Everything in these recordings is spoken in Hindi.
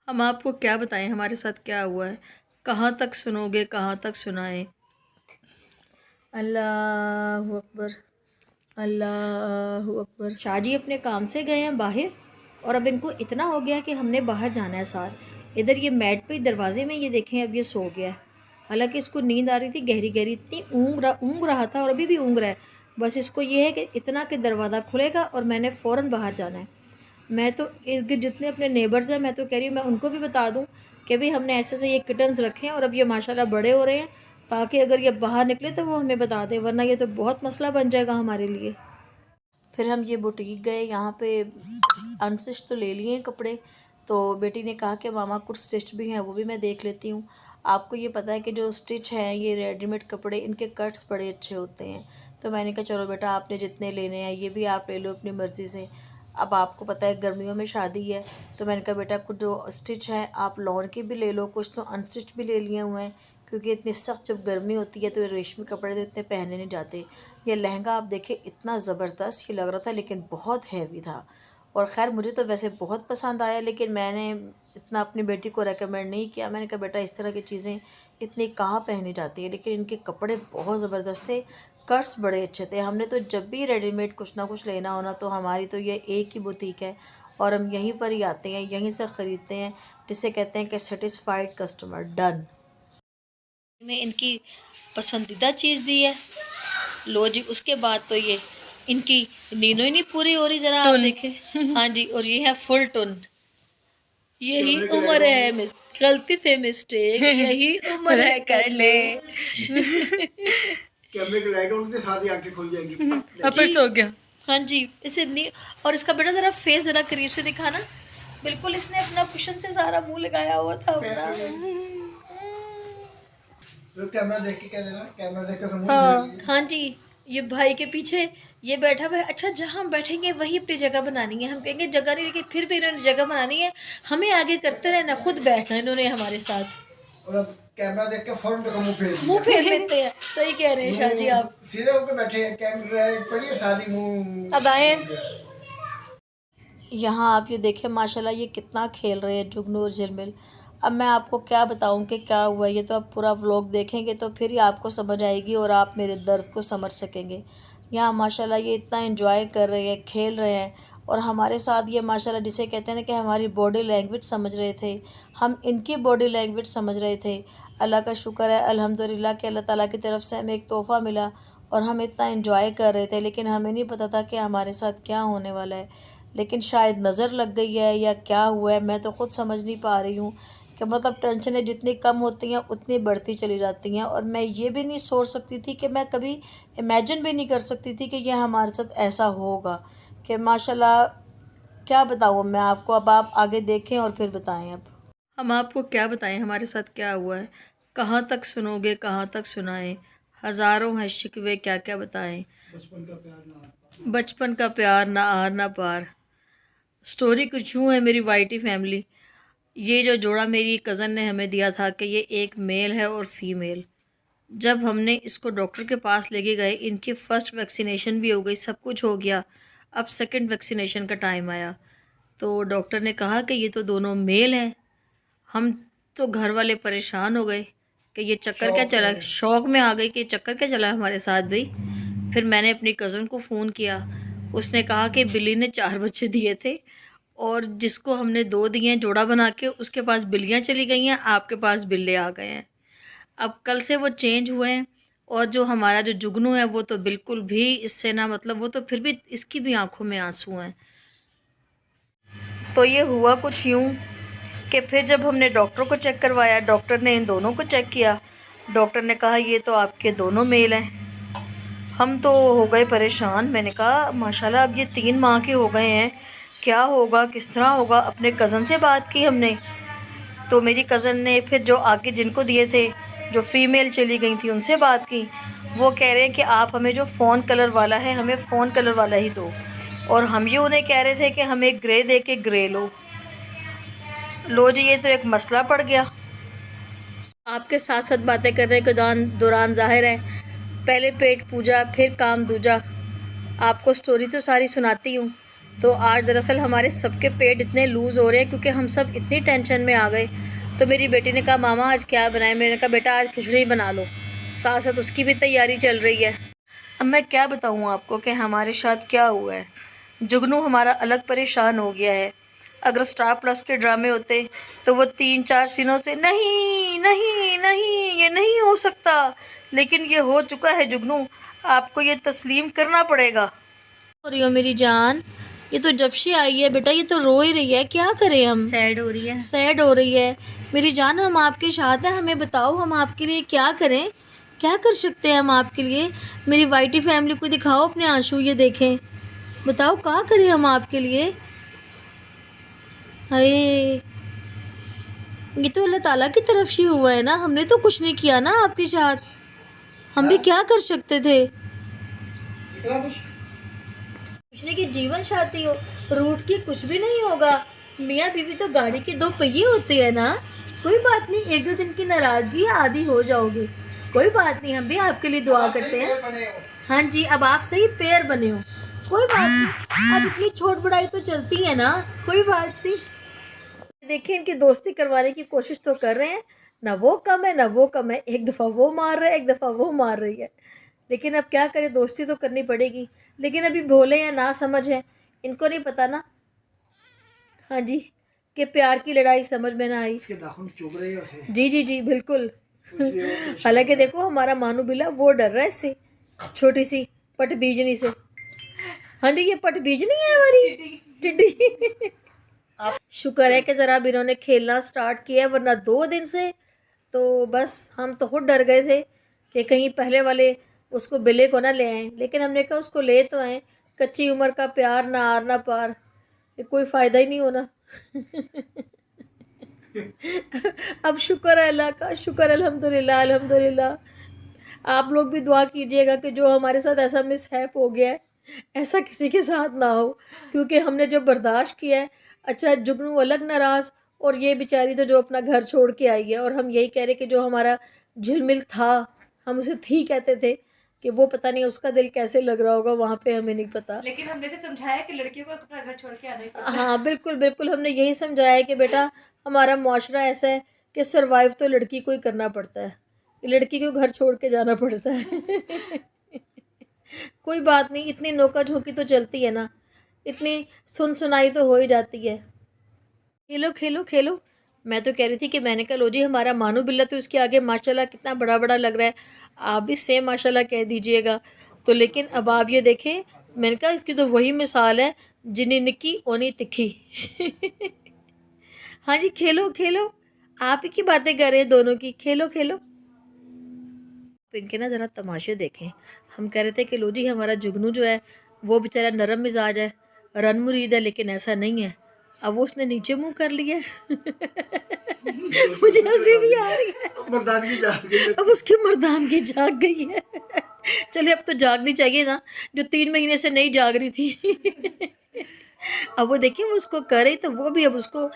हम आपको क्या बताएं हमारे साथ क्या हुआ है। कहाँ तक सुनोगे, कहाँ तक सुनाएं। अल्लाह अकबर, अल्लाह अकबर। शाहजी अपने काम से गए हैं बाहर और अब इनको इतना हो गया कि हमने बाहर जाना है साथ। इधर ये मैट पे दरवाजे में ये देखें अब ये सो गया है। हालांकि इसको नींद आ रही थी गहरी गहरी, इतनी ऊँग रहा था और अभी भी ऊँग रहा है। बस इसको ये है कि इतना कि दरवाज़ा खुलेगा और मैंने फ़ौरन बाहर जाना है। मैं तो इसके जितने अपने नेबर्स हैं मैं तो कह रही हूँ मैं उनको भी बता दूँ कि भाई हमने ऐसे से ये किटन्स रखे हैं और अब ये माशाल्लाह बड़े हो रहे हैं, ताकि अगर ये बाहर निकले तो वो हमें बता दे, वरना ये तो बहुत मसला बन जाएगा हमारे लिए। फिर हम ये बुटीक गए, यहाँ पे अनस्टिच तो ले लिए हैं कपड़े। तो बेटी ने कहा कि मामा कुछ स्टिच भी हैं वो भी मैं देख लेती हूँ। आपको ये पता है कि जो स्टिच हैं ये रेडीमेड कपड़े इनके कट्स बड़े अच्छे होते हैं। तो मैंने कहा चलो बेटा आपने जितने लेने हैं ये भी आप ले लो अपनी मर्ज़ी से। अब आपको पता है गर्मियों में शादी है, तो मैंने कहा बेटा कुछ जो स्टिच है आप लॉन के भी ले लो, कुछ तो अनस्टिच भी ले लिए हुए हैं, क्योंकि इतनी सख्त जब गर्मी होती है तो ये रेशमी कपड़े तो इतने पहने नहीं जाते। ये लहंगा आप देखें इतना ज़बरदस्त ये लग रहा था लेकिन बहुत हैवी था। और ख़ैर मुझे तो वैसे बहुत पसंद आया, लेकिन मैंने इतना अपनी बेटी को रेकमेंड नहीं किया। मैंने कहा बेटा इस तरह की चीज़ें इतनी कहाँ पहनी जाती है, लेकिन इनके कपड़े बहुत ज़बरदस्त थे, कट्स बड़े अच्छे थे। हमने तो जब भी रेडीमेड कुछ ना कुछ लेना होना तो हमारी तो ये एक ही बुटीक है और हम यहीं पर ही आते हैं, यहीं से ख़रीदते हैं, जिसे कहते हैं कि सेटिस्फाइड कस्टमर डन। में इनकी पसंदीदा चीज़ दी है, लो जी। उसके बाद तो ये इनकी नींद ही नहीं पूरी हो रही, ज़रा आप देखें। हाँ जी, और ये है फुल टुन। यही उम्र है मिस, गलती से मिस्टेक, यही उम्र है कर ले। कैमरे को लाएगा उनके साथ ही आंखें खुल जाएंगी। अब फिर सो गया। हाँ जी, इसे नहीं। और इसका बेटा ज़रा फेस ज़रा करीब से दिखाना। बिल्कुल इसने अपना कुशन से सारा मुंह लगाया हुआ था अपना। कैमरा देख के कह देना, कैमरा देख के समझ। हाँ जी, ये भाई के पीछे ये बैठा हुआ है। अच्छा जहाँ हम बैठेंगे वही अपनी जगह बनानी है, हम कहेंगे जगह नहीं, लेकिन फिर भी इन्होंने जगह बनानी है, हमें आगे करते रहना, खुद बैठना इन्होंने हमारे साथ। और अब कैमरा देख के फौरन देखो मुंह फेर लेते हैं। सही कह रहे हैं शाह जी आप। सीधे होकर बैठे हैं, कैमरा पड़ी शादी मुंह अदाएं। यहाँ आप ये देखें माशाल्लाह ये कितना खेल रहे हैं जुगनू और झिलमिल। अब मैं आपको क्या बताऊँ कि क्या हुआ, ये तो आप पूरा व्लॉग देखेंगे तो फिर ही आपको समझ आएगी और आप मेरे दर्द को समझ सकेंगे। यहाँ माशाल्लाह ये इतना एंजॉय कर रहे हैं, खेल रहे हैं, और हमारे साथ ये माशाल्लाह जिसे कहते हैं ना कि हमारी बॉडी लैंग्वेज समझ रहे थे, हम इनकी बॉडी लैंग्वेज समझ रहे थे। अल्लाह का शुक्र है अल्हम्दुलिल्लाह कि अल्लाह ताला की तरफ से हमें एक तोहफ़ा मिला और हम इतना एंजॉय कर रहे थे, लेकिन हमें नहीं पता था कि हमारे साथ क्या होने वाला है। लेकिन शायद नज़र लग गई है या क्या हुआ है, मैं तो ख़ुद समझ नहीं पा रही हूँ कि मतलब टेंशनें जितनी कम होती हैं उतनी बढ़ती चली जाती हैं। और मैं ये भी नहीं सोच सकती थी कि मैं कभी इमेजिन भी नहीं कर सकती थी कि यह हमारे साथ ऐसा होगा कि माशाल्लाह क्या बताऊँ मैं आपको। अब आप आगे देखें और फिर बताएं। अब हम आपको क्या बताएं हमारे साथ क्या हुआ है। कहाँ तक सुनोगे, कहाँ तक सुनाएं। हज़ारों हैं शिकवे, क्या क्या बताएं। बचपन का प्यार ना आर ना पार। स्टोरी कुछ यूँ है मेरी वाइटी फैमिली। ये जो जोड़ा मेरी कज़न ने हमें दिया था कि ये एक मेल है और फीमेल। जब हमने इसको डॉक्टर के पास लेके गए, इनकी फ़र्स्ट वैक्सीनेशन भी हो गई, सब कुछ हो गया। अब सेकंड वैक्सीनेशन का टाइम आया तो डॉक्टर ने कहा कि ये तो दोनों मेल हैं। हम तो घर वाले परेशान हो गए कि ये चक्कर क्या चला, शौक में आ गई कि चक्कर क्या चला हमारे साथ भाई। फिर मैंने अपनी कज़न को फ़ोन किया, उसने कहा कि बिल्ली ने 4 बच्चे दिए थे और जिसको हमने 2 दिए हैं जोड़ा बना के, उसके पास बिल्लियाँ चली गई हैं, आपके पास बिल्ले आ गए हैं। अब कल से वो चेंज हुए हैं और जो हमारा जो जुगनू है वो तो बिल्कुल भी इससे ना, मतलब वो तो फिर भी इसकी भी आंखों में आंसू हैं। तो ये हुआ कुछ यूँ कि फिर जब हमने डॉक्टर को चेक करवाया, डॉक्टर ने इन दोनों को चेक किया, डॉक्टर ने कहा ये तो आपके दोनों मेल हैं। हम तो हो गए परेशान। मैंने कहा माशाल्लाह अब ये 3 माह के हो गए हैं, क्या होगा, किस तरह होगा। अपने कज़न से बात की हमने, तो मेरी कज़न ने फिर जो आगे जिनको दिए थे जो फ़ीमेल चली गई थी उनसे बात की। वो कह रहे हैं कि आप हमें जो फ़ोन कलर वाला है हमें फ़ोन कलर वाला ही दो, और हम ये उन्हें कह रहे थे कि हमें ग्रे दे के ग्रे लो जी। ये तो एक मसला पड़ गया। आपके साथ साथ बातें करने के दौरान ज़ाहिर है पहले पेट पूजा फिर काम दूजा। आपको स्टोरी तो सारी सुनाती हूँ, तो आज दरअसल हमारे सबके पेट इतने लूज़ हो रहे हैं क्योंकि हम सब इतनी टेंशन में आ गए। तो मेरी बेटी ने कहा मामा आज क्या बनाए, मैंने कहा बेटा आज खिचड़ी बना लो, साथ साथ उसकी भी तैयारी चल रही है। अब मैं क्या बताऊँ आपको कि हमारे साथ क्या हुआ है। जुगनू हमारा अलग परेशान हो गया है। अगर स्टार प्लस के ड्रामे होते तो वो 3-4 सीनों से नहीं नहीं नहीं ये नहीं हो सकता, लेकिन ये हो चुका है जुगनू, आपको ये तस्लीम करना पड़ेगा। हो रही हो मेरी जान, ये तो जब से आई है बेटा ये तो रो ही रही है, क्या करें हम। सैड हो रही है, सैड हो रही है मेरी जान। हम आपके साथ हैं, हमें बताओ हम आपके लिए क्या करें, क्या कर सकते हैं हम आपके लिए। मेरी वाइटी फैमिली को दिखाओ अपने आंसू, ये देखें, बताओ क्या करें हम आपके लिए। हाय, ये तो अल्लाह ताला की तरफ से हुआ है ना, हमने तो कुछ नहीं किया ना आपके साथ, हम भी क्या कर सकते थे। पिछले की जीवन साथी हो, रूठ के कुछ भी नहीं होगा। मियाँ बीवी तो गाड़ी के 2 पहिए होते हैं ना, कोई बात नहीं, 1-2 दिन की नाराजगी आदि हो जाओगे, कोई बात नहीं, हम भी आपके लिए दुआ करते हैं। हाँ जी, अब आप सही पेयर बने हो, कोई बात नहीं, अब इतनी छोट बड़ाई तो चलती है ना, कोई बात नहीं। देखिए इनकी दोस्ती करवाने की कोशिश तो कर रहे हैं, ना वो कम है ना वो कम है, एक दफ़ा वो मार रहा है, एक दफ़ा वो मार रही है, लेकिन अब क्या करें, दोस्ती तो करनी पड़ेगी। लेकिन अभी भोले या ना समझ है, इनको नहीं पता ना, हाँ जी, कि प्यार की लड़ाई समझ में ना आई। जी जी जी बिल्कुल। हालांकि देखो हमारा मानू बिल्ला वो डर रहा है इससे, छोटी सी पट बीजनी से। हाँ जी, ये पट बीजनी है हमारी टिड्डी। शुक्र है कि ज़रा अब इन्होंने खेलना स्टार्ट किया है, वरना 2 दिन से तो बस हम तो खुद डर गए थे कि कहीं पहले वाले उसको बिल्ले को ना ले आएँ, लेकिन हमने कहा उसको ले तो आएँ, कच्ची उम्र का प्यार ना आर ना पार, ये कोई फ़ायदा ही नहीं होना। अब शुक्र है अल्लाह का, शुक्र अल्हम्दुलिल्लाह अल्हम्दुलिल्लाह। आप लोग भी दुआ कीजिएगा कि जो हमारे साथ ऐसा मिसहैप हो गया है, ऐसा किसी के साथ ना हो, क्योंकि हमने जो बर्दाश्त किया है। अच्छा जुगनू अलग नाराज़, और ये बेचारी तो जो अपना घर छोड़ के आई है, और हम यही कह रहे कि जो हमारा झिलमिल था, हम उसे थी कहते थे, कि वो पता नहीं उसका दिल कैसे लग रहा होगा वहाँ पे, हमें नहीं पता। लेकिन हमने से समझाया कि लड़कियों को अपना घर छोड़ के आना ही पड़ता है। हाँ बिल्कुल बिल्कुल, हमने यही समझाया है कि बेटा हमारा मुआशरा ऐसा है कि सरवाइव तो लड़की को ही करना पड़ता है, लड़की को घर छोड़ के जाना पड़ता है। कोई बात नहीं, इतनी नोका झोंकी तो चलती है ना, इतनी सुन सुनाई तो हो ही जाती है। खेलो खेलो खेलो, मैं तो कह रही थी कि मैंने कहा लो जी हमारा मानू बिल्ला तो इसके आगे माशाल्लाह कितना बड़ा बड़ा लग रहा है, आप भी सेम माशाल्लाह कह दीजिएगा। तो लेकिन अब आप ये देखें, मैंने कहा इसकी तो वही मिसाल है, जिन्नी निक्की ओनी तिखी। हाँ जी खेलो खेलो, आप ही की बातें कर रहे हैं दोनों की, खेलो खेलो। इनके ना ज़रा तमाशे देखें, हम कह रहे थे कि लो जी हमारा जुगनू जो है वो बेचारा नरम मिजाज है, रन मुरीद है, लेकिन ऐसा नहीं है, अब वो उसने नीचे मुंह कर लिया है। मुझे हंसी भी आ रही है, मर्दानगी जाग गई, अब उसकी मर्दानगी जाग गई है। चलिए अब तो जागनी चाहिए ना, जो 3 महीने से नहीं जाग रही थी। अब वो देखिए वो उसको कर रही, तो वो भी अब उसको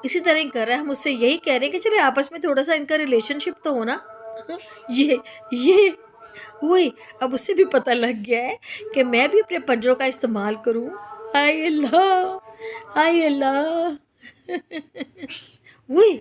इसी तरह ही कर रहा है। हम उससे यही कह रहे हैं कि चलिए आपस में थोड़ा सा इनका रिलेशनशिप तो हो ना। ये वही, अब उससे भी पता लग गया है कि मैं भी अपने पंजों का इस्तेमाल करूं। हाय अल्लाह, हाय अल्लाह। वही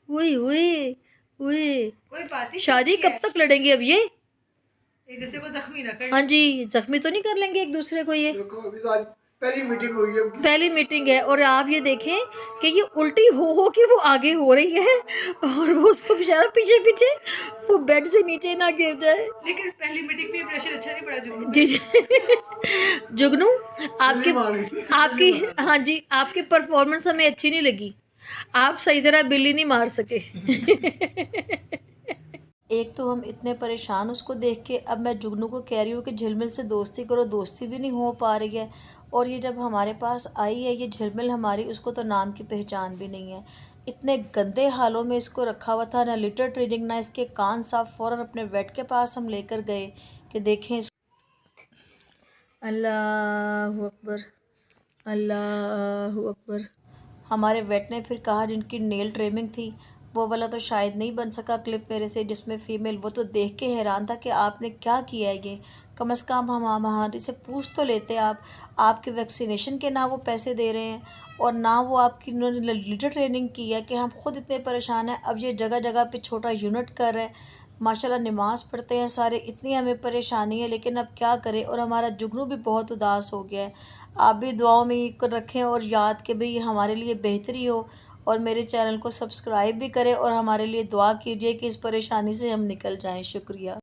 वही वही वही, कोई बात नहीं, शादी कब तक लड़ेंगे अब ये। एक दूसरे को जख्मी ना कर। हाँ जी, जख्मी तो नहीं कर लेंगे एक दूसरे को ये। देखो अभी तो आज पहली मीटिंग हुई है उनकी। पहली मीटिंग है, और आप ये देखें कि ये उल्टी हो के वो आगे हो रही है, और वो उसको बेचारा पीछे पीछे, वो बेड से नीचे ना गिर जाए। लेकिन पहली मीटिंग में प्रेशर अच्छा नहीं पड़ा जुगनू पे। जी जी। जुगनू आपकी हाँ जी, आपकी परफॉर्मेंस हमें अच्छी नहीं लगी, आप सही तरह बिल्ली नहीं मार सके। एक तो हम इतने परेशान उसको देख के, अब मैं जुगनू को कह रही हूँ कि झिलमिल से दोस्ती करो, दोस्ती भी नहीं हो पा रही है, और ये जब हमारे पास आई है ये झिलमिल हमारी, उसको तो नाम की पहचान भी नहीं है। इतने गंदे हालों में इसको रखा हुआ था, ना लिटर ट्रेनिंग ना इसके कान साफ। फ़ौरन अपने वेट के पास हम लेकर गए कि देखें। अल्लाह अकबर, अल्लाह अकबर। हमारे वेट ने फिर कहा जिनकी नेल ट्रिमिंग थी वो वाला तो शायद नहीं बन सका क्लिप मेरे से जिसमें फ़ीमेल, वो तो देख के हैरान था कि आपने क्या किया है ये। कम से कम हम हमारे से पूछ तो लेते आप। आपके वैक्सीनेशन के ना वो पैसे दे रहे हैं और ना वो आपकी उन्होंने लीडर ट्रेनिंग की है कि हम खुद इतने परेशान हैं। अब ये जगह जगह पे छोटा यूनिट कर रहे हैं, माशाल्लाह नमाज़ पढ़ते हैं सारे, इतनी हमें परेशानी है लेकिन अब क्या करें। और हमारा जुगनू भी बहुत उदास हो गया है। आप भी दुआओं में ये रखें और याद कि भाई हमारे लिए बेहतरी हो, और मेरे चैनल को सब्सक्राइब भी करें और हमारे लिए दुआ कीजिए कि इस परेशानी से हम निकल जाएं। शुक्रिया।